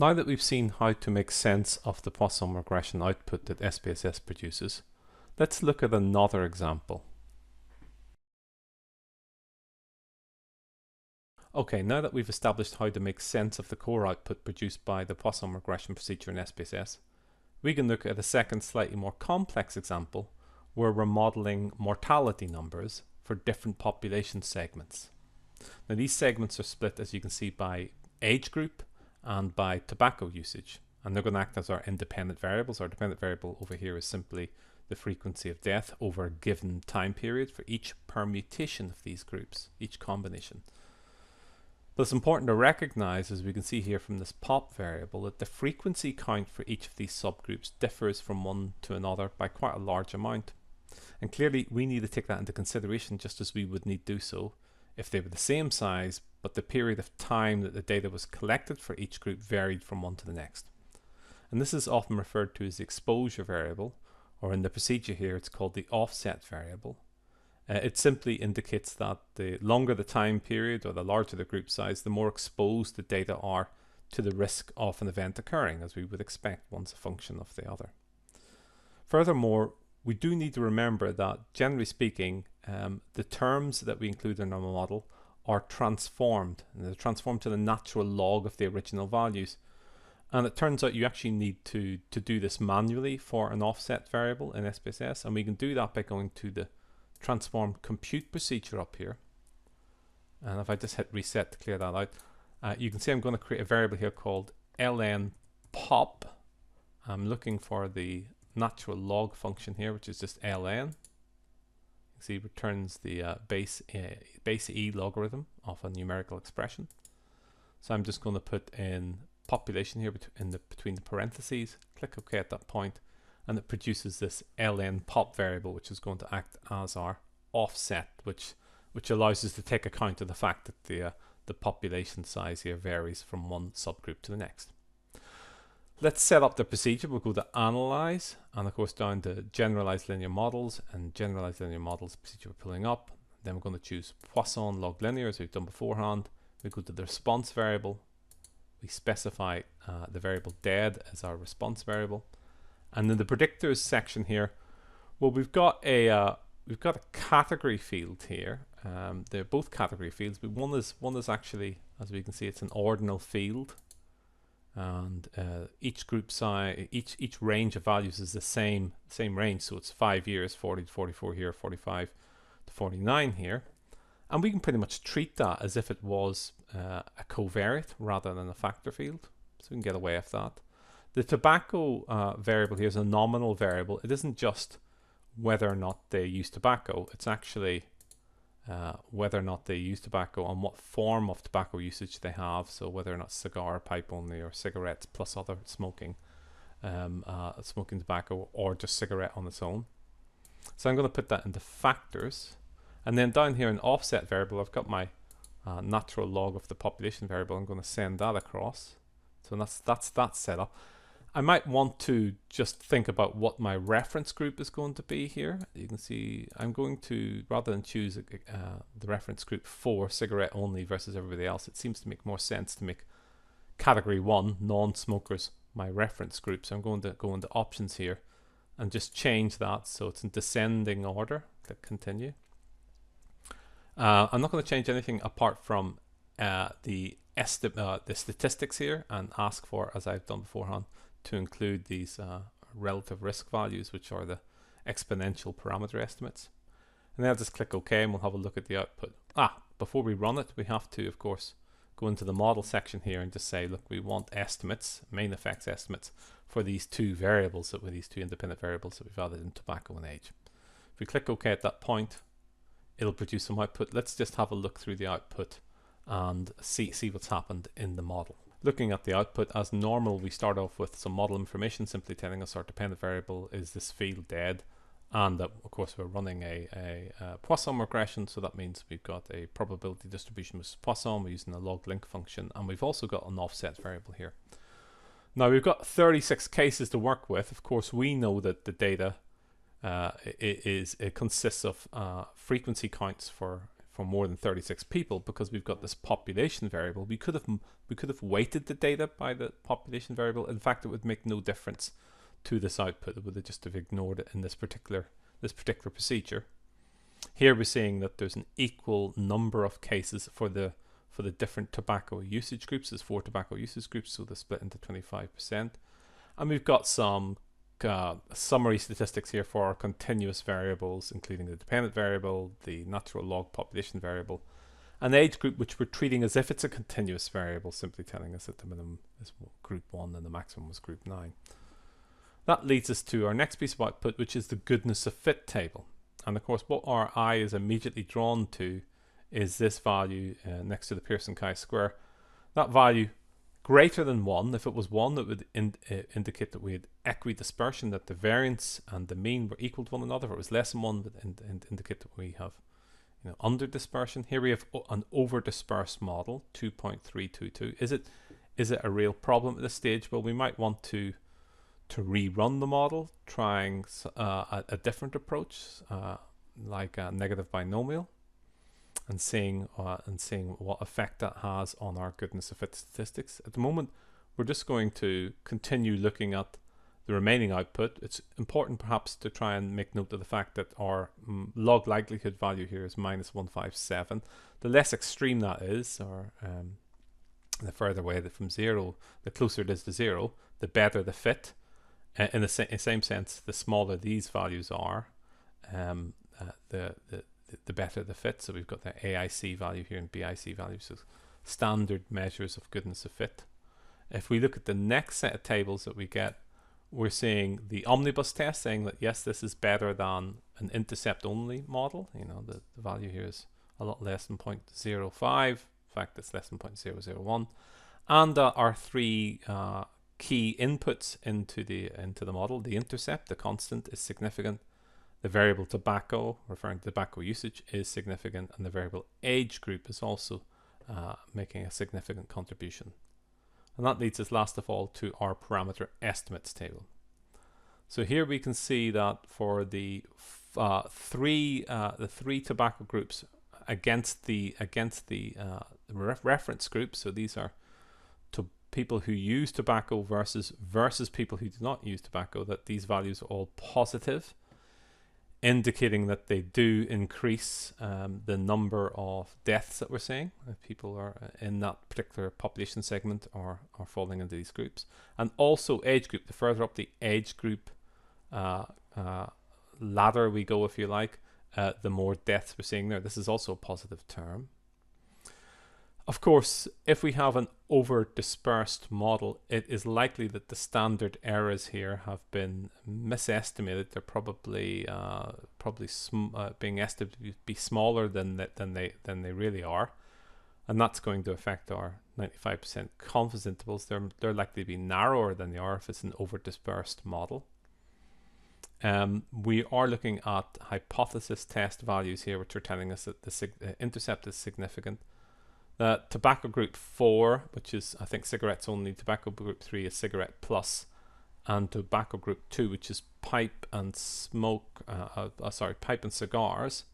Now that we've seen how to make sense of the Poisson regression output that SPSS produces, let's look at another example. Okay, now that we've established how to make sense of the core output produced by the Poisson regression procedure in SPSS, we can look at a second slightly more complex example where we're modeling mortality numbers for different population segments. Now these segments are split, as you can see, by age group and by tobacco usage, and they're going to act as our independent variables. Our dependent variable over here is simply the frequency of death over a given time period for each permutation of these groups, each combination. But it's important to recognize, as we can see here from this pop variable, that the frequency count for each of these subgroups differs from one to another by quite a large amount. And clearly we need to take that into consideration, just as we would need to do so if they were the same size, but the period of time that the data was collected for each group varied from one to the next. And this is often referred to as the exposure variable, or in the procedure here it's called the offset variable. It simply indicates that the longer the time period or the larger the group size, the more exposed the data are to the risk of an event occurring, as we would expect, one's a function of the other. Furthermore, we do need to remember that, generally speaking, the terms that we include in our model are transformed, and they're transformed to the natural log of the original values. And it turns out you actually need to do this manually for an offset variable in SPSS, and we can do that by going to the transform compute procedure up here. And if I just hit reset to clear that out, you can see I'm going to create a variable here called ln pop. I'm looking for the natural log function here, which is just ln. You see, returns the base e logarithm of a numerical expression. So I'm just going to put in population here between the parentheses, click OK at that point, and it produces this ln pop variable, which is going to act as our offset, which allows us to take account of the fact that the population size here varies from one subgroup to the next. Let's set up the procedure. We'll go to Analyze, and of course down to Generalized Linear Models, and Generalized Linear Models procedure we're pulling up. Then we're going to choose Poisson log linear, as we've done beforehand. We go to the response variable. We specify the variable dead as our response variable. And in the predictors section here, well, we've got a category field here. They're both category fields, but one is actually, as we can see, it's an ordinal field, and each group size, each range of values is the same range. So it's 5 years, 40 to 44 here, 45 to 49 here, and we can pretty much treat that as if it was a covariate rather than a factor field. So we can get away with that. The tobacco variable here is a nominal variable. It isn't just whether or not they use tobacco, it's actually whether or not they use tobacco and what form of tobacco usage they have. So whether or not cigar, pipe only, or cigarettes plus other smoking, smoking tobacco, or just cigarette on its own. So I'm going to put that into factors. And then down here in offset variable, I've got my natural log of the population variable. I'm going to send that across. So that's that set up. I might want to just think about what my reference group is going to be here. You can see I'm going to, rather than choose the reference group for cigarette only versus everybody else, it seems to make more sense to make category 1, non-smokers, my reference group. So I'm going to go into options here and just change that so it's in descending order. Click continue. I'm not going to change anything apart from the statistics here, and ask for, as I've done beforehand, to include these relative risk values, which are the exponential parameter estimates. And then I'll just click OK, and we'll have a look at the output. Before we run it, we have to, of course, go into the model section here and just say, look, we want estimates, main effects estimates, for these two variables, that were these two independent variables that we've added in tobacco and age. If we click OK at that point, it'll produce some output. Let's just have a look through the output and see what's happened in the model. Looking at the output, as normal, we start off with some model information, simply telling us our dependent variable is this field dead, and that, of course, we're running a Poisson regression, so that means we've got a probability distribution with Poisson. We're using a log link function, and we've also got an offset variable here. Now we've got 36 cases to work with. Of course, we know that the data it consists of frequency counts for for more than 36 people, because we've got this population variable. We could have weighted the data by the population variable. In fact, it would make no difference to this output. It would have just have ignored it in this particular procedure. Here we're seeing that there's an equal number of cases for the different tobacco usage groups. There's 4 tobacco usage groups, so they're split into 25%. And we've got some summary statistics here for our continuous variables, including the dependent variable, the natural log population variable, an age group which we're treating as if it's a continuous variable, simply telling us that the minimum is group 1 and the maximum was group 9. That leads us to our next piece of output, which is the goodness of fit table. And of course, what our eye is immediately drawn to is this value next to the Pearson chi-square. That value greater than 1. If it was 1, it would indicate that we had equidispersion, that the variance and the mean were equal to one another. If it was less than 1, it would indicate that we have under-dispersion. Here we have an over-dispersed model, 2.322. Is it a real problem at this stage? Well, we might want to rerun the model, trying a different approach, like a negative binomial, and seeing what effect that has on our goodness of fit statistics. At the moment, we're just going to continue looking at the remaining output. It's important perhaps to try and make note of the fact that our log likelihood value here is -157. The less extreme that is, or the further away from 0, the closer it is to 0, the better the fit. In the same sense, the smaller these values are, the better the fit. So we've got the AIC value here and BIC values, so standard measures of goodness of fit. If we look at the next set of tables that we get, we're seeing the omnibus test saying that yes, this is better than an intercept only model. The value here is a lot less than 0.05. In fact, it's less than 0.001. And our 3 key inputs into the model: the intercept, the constant, is significant. The variable tobacco, referring to tobacco usage, is significant, and the variable age group is also making a significant contribution. And that leads us last of all to our parameter estimates table. So here we can see that for the three tobacco groups against the reference group, so these are people who use tobacco versus people who do not use tobacco, that these values are all positive, indicating that they do increase the number of deaths that we're seeing. If people are in that particular population segment are falling into these groups. And also age group. The further up the age group ladder we go, if you like, the more deaths we're seeing there. This is also a positive term. Of course, if we have an over-dispersed model, it is likely that the standard errors here have been misestimated. They're probably being estimated to be smaller than they really are, and that's going to affect our 95% confidence intervals. They're likely to be narrower than they are if it's an over-dispersed model. We are looking at hypothesis test values here, which are telling us that the intercept is significant. Tobacco group 4, which is, I think, cigarettes only. Tobacco group 3 is cigarette plus, and tobacco group 2, which is pipe and pipe and cigars.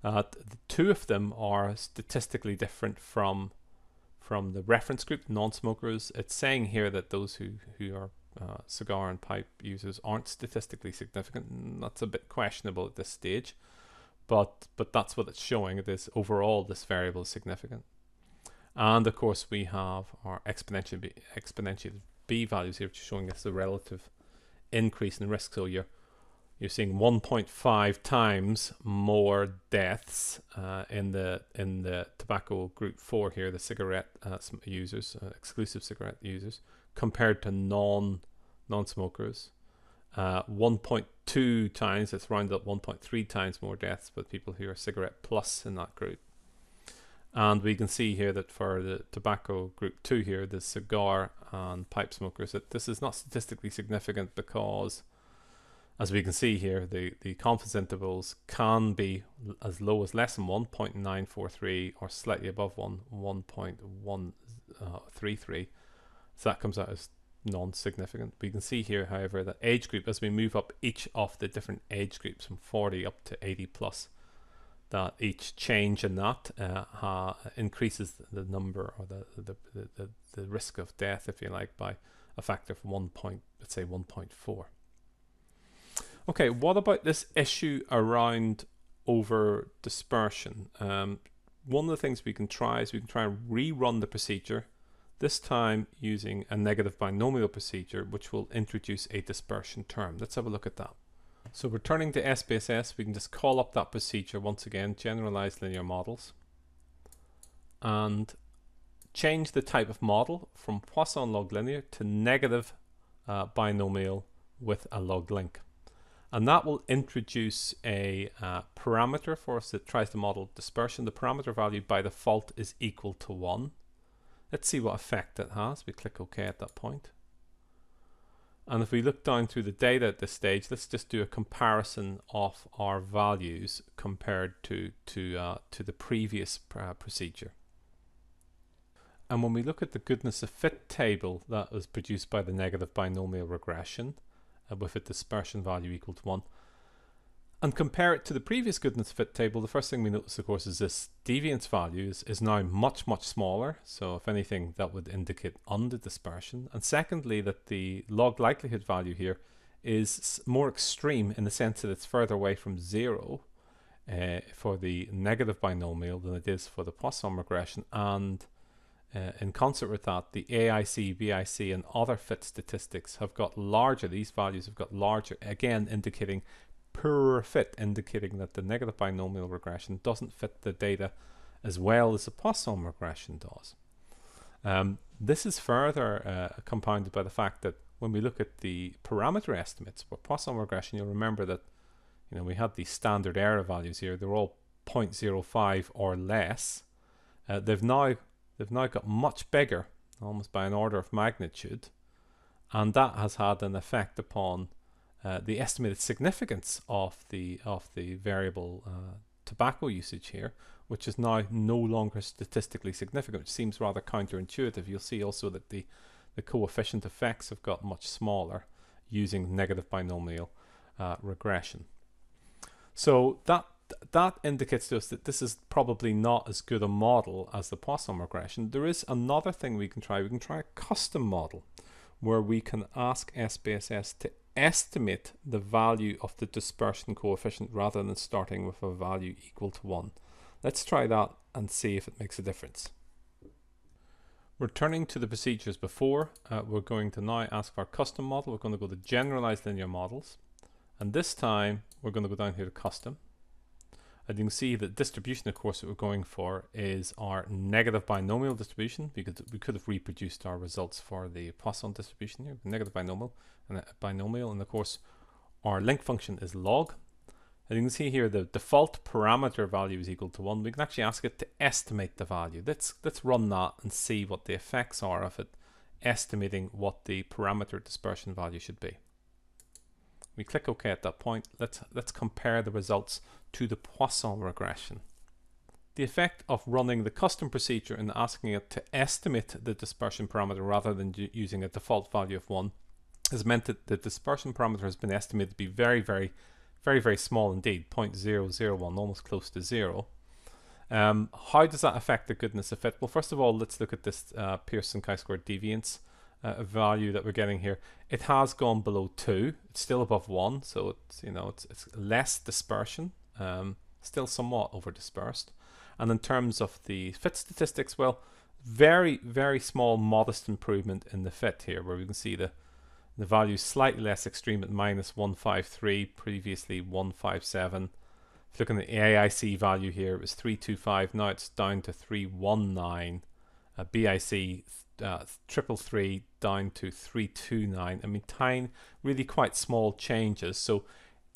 The 2 of them are statistically different from the reference group, non-smokers. It's saying here that those who are cigar and pipe users aren't statistically significant. That's a bit questionable at this stage, but that's what it's showing. It is overall this variable is significant. And of course we have our exponential b values here, which is showing us the relative increase in risk. So you're seeing 1.5 times more deaths in the tobacco group 4 here, the cigarette users, exclusive cigarette users, compared to non-smokers. 1.2 times, it's rounded up 1.3 times more deaths with people who are cigarette plus in that group. And we can see here that for the tobacco group 2 here, the cigar and pipe smokers, that this is not statistically significant because, as we can see here, the confidence intervals can be as low as less than 1.943 or slightly above 1.133. So that comes out as non-significant. We can see here, however, that age group, as we move up each of the different age groups from 40 up to 80 plus, that each change in that increases the number, or the risk of death, if you like, by a factor of 1.4. Okay, what about this issue around over dispersion? One of the things we can try is we can try and rerun the procedure, this time using a negative binomial procedure, which will introduce a dispersion term. Let's have a look at that. So returning to SPSS, we can just call up that procedure once again, generalized linear models, and change the type of model from Poisson log linear to negative binomial with a log link. And that will introduce a parameter for us that tries to model dispersion. The parameter value by default is equal to 1. Let's see what effect it has. We click OK at that point. And if we look down through the data at this stage, let's just do a comparison of our values compared to the previous procedure. And when we look at the goodness of fit table that was produced by the negative binomial regression, with a dispersion value equal to 1, and compare it to the previous goodness fit table, the first thing we notice, of course, is this deviance value is now much smaller. So if anything, that would indicate under dispersion. And secondly, that the log likelihood value here is more extreme in the sense that it's further away from 0 for the negative binomial than it is for the Poisson regression. And in concert with that, the AIC, BIC, and other fit statistics have got larger. These values have got larger, again indicating poorer fit, indicating that the negative binomial regression doesn't fit the data as well as the Poisson regression does. This is further compounded by the fact that when we look at the parameter estimates for Poisson regression, you'll remember that we had these standard error values here. They're all 0.05 or less. They've now got much bigger, almost by an order of magnitude, and that has had an effect upon the estimated significance of the variable tobacco usage here, which is now no longer statistically significant, which seems rather counterintuitive. You'll see also that the coefficient effects have got much smaller using negative binomial regression. So that indicates to us that this is probably not as good a model as the Poisson regression. There is another thing we can try. We can try a custom model where we can ask SPSS to estimate the value of the dispersion coefficient rather than starting with a value equal to 1. Let's try that and see if it makes a difference. Returning to the procedures before, we're going to now ask for our custom model. We're going to go to generalized linear models, and this time we're going to go down here to custom. And you can see the distribution, of course, that we're going for is our negative binomial distribution, because we could have reproduced our results for the Poisson distribution here, negative binomial, and of course our link function is log. And you can see here the default parameter value is equal to 1. We can actually ask it to estimate the value. Let's run that and see what the effects are of it estimating what the parameter dispersion value should be. We click OK at that point. Let's compare the results to the Poisson regression. The effect of running the custom procedure and asking it to estimate the dispersion parameter rather than using a default value of 1 has meant that the dispersion parameter has been estimated to be very small indeed, 0.001, almost close to 0. How does that affect the goodness of fit? Well, first of all, let's look at this Poisson chi-squared deviance value that we're getting here. It has gone below 2. It's still above 1, so it's less dispersion, still somewhat over dispersed. And in terms of the fit statistics, well, very small modest improvement in the fit here, where we can see the value is slightly less extreme at -153, previously 157. If you look at the AIC value here, it was 325, now it's down to 319. BIC 333 down to 329. I mean, really quite small changes. So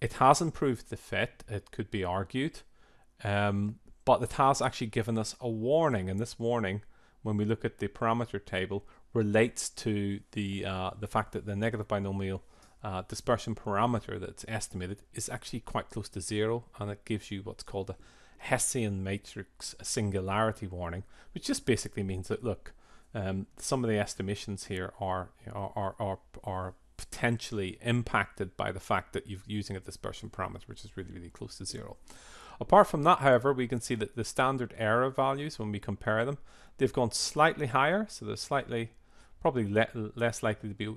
it has improved the fit, it could be argued, but it has actually given us a warning, and this warning, when we look at the parameter table, relates to the fact that the negative binomial dispersion parameter that's estimated is actually quite close to 0, and it gives you what's called a Hessian matrix singularity warning, which just basically means that, look, some of the estimations here are potentially impacted by the fact that you're using a dispersion parameter which is really close to 0. Apart from that, however, we can see that the standard error values, when we compare them, they've gone slightly higher, so they're slightly, probably less likely to be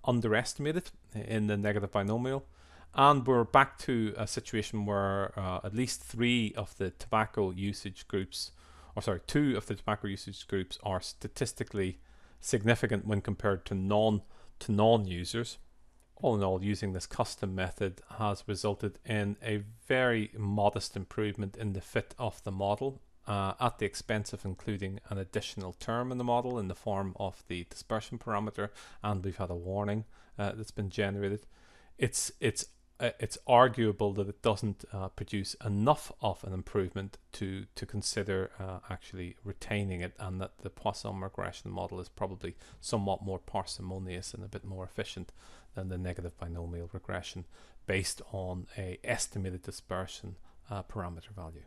underestimated in the negative binomial. And we're back to a situation where at least 3 of the tobacco usage groups, or sorry, 2 of the tobacco usage groups are statistically significant when compared to non-users. All in all, using this custom method has resulted in a very modest improvement in the fit of the model, at the expense of including an additional term in the model in the form of the dispersion parameter, and we've had a warning that's been generated. It's arguable that it doesn't produce enough of an improvement to consider actually retaining it, and that the Poisson regression model is probably somewhat more parsimonious and a bit more efficient than the negative binomial regression based on a estimated dispersion parameter value.